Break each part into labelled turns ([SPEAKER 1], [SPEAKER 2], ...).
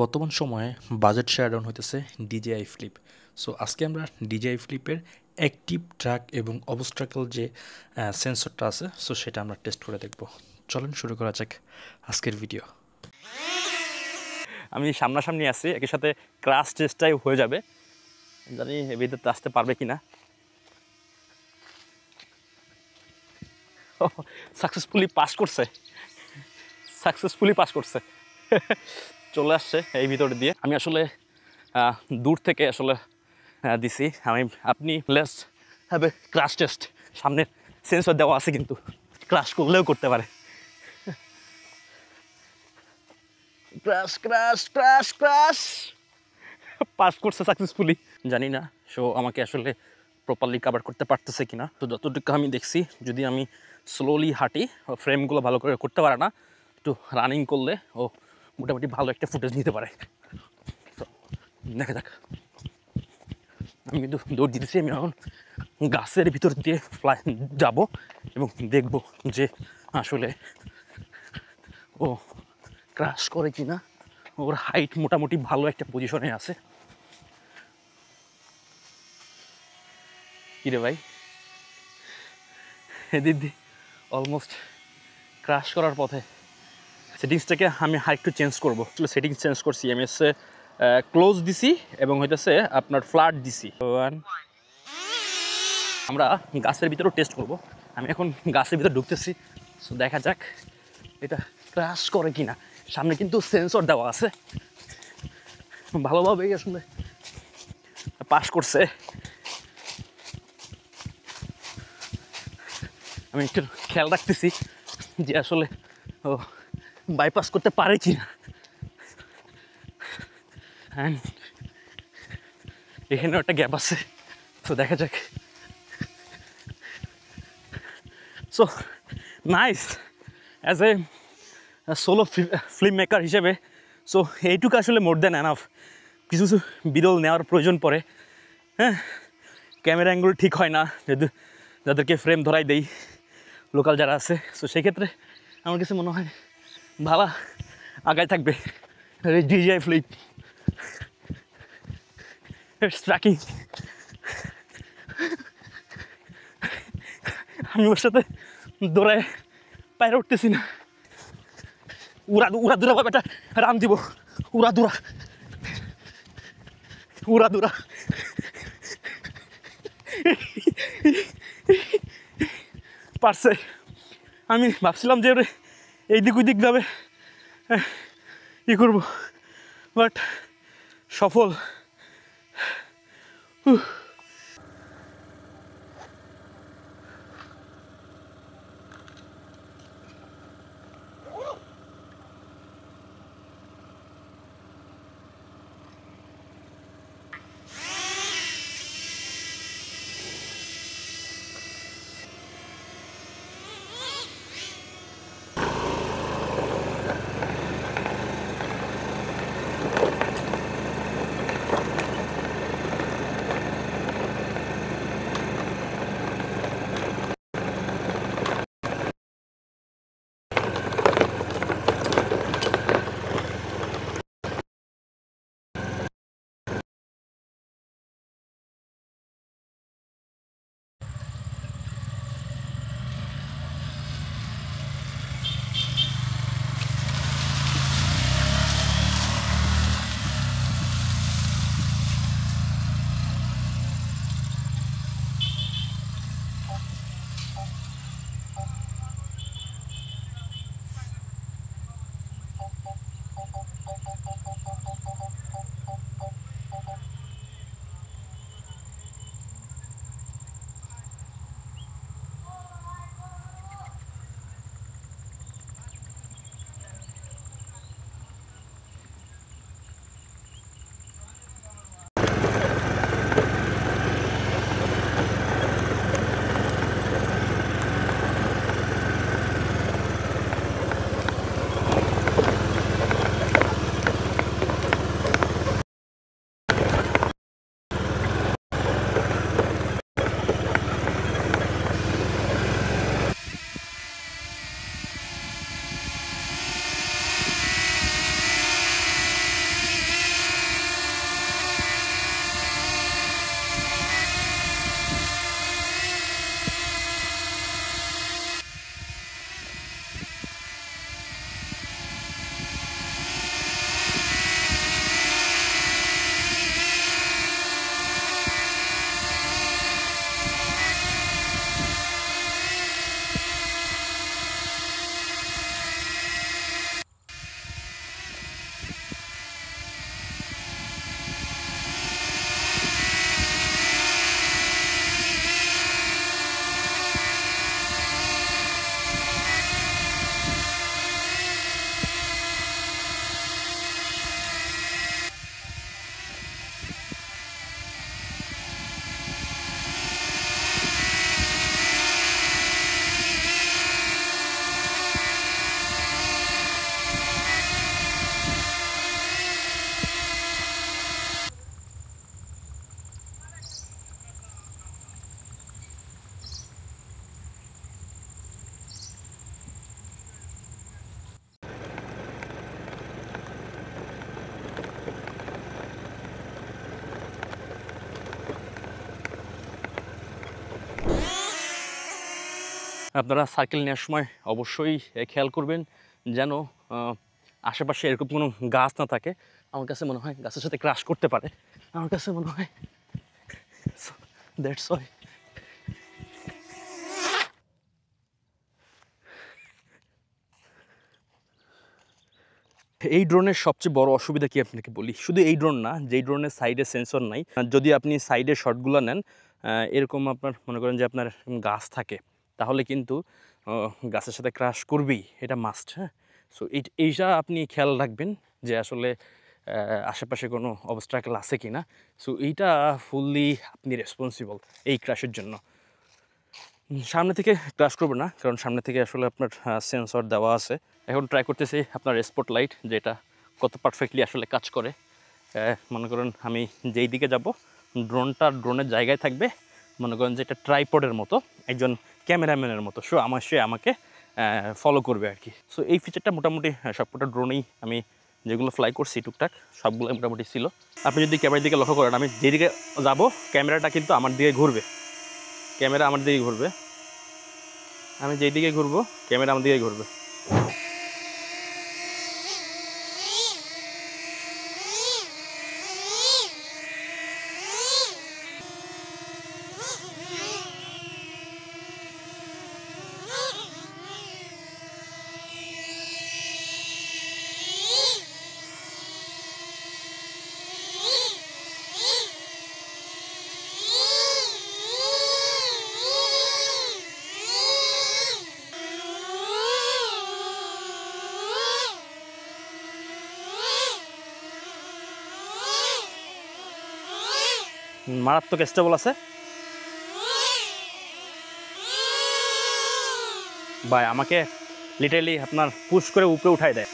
[SPEAKER 1] বর্তমান সময়ে budget share down হইতেছে ডিজেআই ফ্লিপ। সো আজকে আমরা ডিজেআই ফ্লিপের অ্যাক্টিভ ট্র্যাক এবং অবস্ট্রাকল যে সেন্সরটা আছে সো সেটা আমরা টেস্ট করে দেখব। চলুন শুরু করা যাক আজকের ভিডিও।
[SPEAKER 2] আমি সামনাসামনি আছি, একই সাথে ক্রাশ টেস্টটাই হয়ে যাবে। জানি এর ভিতরে আসতে পারবে কিনা। সাকসেসফুলি পাস করছে চলে আসছে এই ভিতর দিয়ে। আমি আসলে দূর থেকে আসলে দিছি। আপনি let's have a crash test. সামনের সেন্সর দেওয়া আছে, কিন্তু ক্রাশ করলেও করতে পারে। Crash crash crash crash pass করছে সাকসেসফুলি। জানি না সো আমাকে আসলে প্রপারলি কভার করতে পারতেছে কিনা। তো যতটুকু আমি দেখছি, যদি আমি স্লোলি হাঁটি, ফ্রেমগুলো ভালো করে করতে পারে না, একটু রানিং করলে ও মোটামুটি ভালো একটা ফুটেজ নিতে পারে। তো দেখা যাক। আমি কিন্তু দৌড় দিতেছি। আমি এখন গাছের ভিতর দিয়ে যাব এবং দেখব যে আসলে ও ক্রাশ করে কিনা। ওর হাইট মোটামুটি ভালো একটা পজিশনে আছে। কিরে ভাই, দিদি অলমোস্ট ক্রাশ করার পথে। সেটিংসটাকে আমি আরেকটু চেঞ্জ করবো। আসলে সেটিংস চেঞ্জ করছি, আমি হচ্ছে ক্লোজ দিছি এবং হইতেছে আপনার ফ্ল্যাট দিছি। আমরা গাছের ভিতরেও টেস্ট করব। আমি এখন গাছের ভিতরে ঢুকতেছি। সো দেখা যাক এটা ক্রাশ করে কিনা। সামনে কিন্তু সেন্সর দেওয়া আছে, ভালোভাবেই আসলে পাস করছে। আমি একটু খেয়াল রাখতেছি যে আসলে ও বাইপাস করতে পারে কিনা। অ্যান্ড এখানেও একটা গ্যাপ আছে। তো দেখা যাক। So nice, as a solo film maker হিসেবে সো এইটুকু আসলে মোর দ্যান এনাফ। কিছু কিছু বিরল নেওয়ার প্রয়োজন পড়ে। হ্যাঁ, ক্যামেরা অ্যাঙ্গেল ঠিক হয় না, যেহেতু যাদেরকে ফ্রেম ধরাই দেই লোকাল যারা আছে। সো সেক্ষেত্রে আমার কাছে মনে হয় ভালো আগায় থাকবে ডিজিআই ফ্লিপ। It's tracking. আমি ওর সাথে দৌড়ায় পায়রা উঠতেছি না। উড়া দুরা ভাবে একটা রান দিব। উড়া দুরা পারছে। আমি ভাবছিলাম যে এইদিক ওইদিক যাবে ই করবো, বাট সফল। আপনারা সাইকেল নেওয়ার সময় অবশ্যই খেয়াল করবেন যেন আশেপাশে এরকম কোনো গাছ না থাকে। আমার কাছে মনে হয় গাছের সাথে ক্রাশ করতে পারে, আমার কাছে মনে হয় দ্যাটস ওয়াই। এই ড্রোনের সবচেয়ে বড় অসুবিধা কি আপনাকে বলি, শুধু এই ড্রোন না, যেই ড্রোনের সাইডে সেন্সর নাই, যদি আপনি সাইডে শটগুলো নেন, এরকম আপনার মনে করেন যে আপনার গাছ থাকে, তাহলে কিন্তু গাছের সাথে ক্রাশ করবেই, এটা মাস্ট। হ্যাঁ, সো এইটা আপনি খেয়াল রাখবেন যে আসলে আশেপাশে কোনো অবস্ট্রাকল আছে কি না। সো এইটা ফুললি আপনি রেসপন্সিবল এই ক্রাশের জন্য। সামনে থেকে ক্রাশ করবে না, কারণ সামনে থেকে আসলে আপনার সেন্সর দেওয়া আছে। এখন ট্রাই করতেছি আপনার স্পট লাইট, যেটা কত পারফেক্টলি আসলে কাজ করে। মনে করেন আমি যেই দিকে যাব, ড্রোনের জায়গায় থাকবে, মনে করেন যে এটা ট্রাইপডের মতো, একজন ক্যামেরাম্যানের মতো। সে আমাকে ফলো করবে আর কি। সো এই ফিচারটা মোটামুটি সবকটা ড্রোনেই আমি যেগুলো ফ্লাই করছি টুকটাক সবগুলো মোটামুটি ছিল। আপনি যদি ক্যামেরার দিকে লক্ষ্য করেন, আমি যেদিকে যাব ক্যামেরাটা কিন্তু আমার দিকে ঘুরবে, ক্যামেরা আমার দিকে ঘুরবে, আমি যেই দিকে ঘুরবো ক্যামেরা আমার দিকে ঘুরবে। মারাত্মক স্টেবল আছে ভাই, আমাকে লিটারালি আপনার পুশ করে উপরে উঠাই দেয়।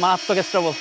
[SPEAKER 2] মারাত্মক স্টেবল।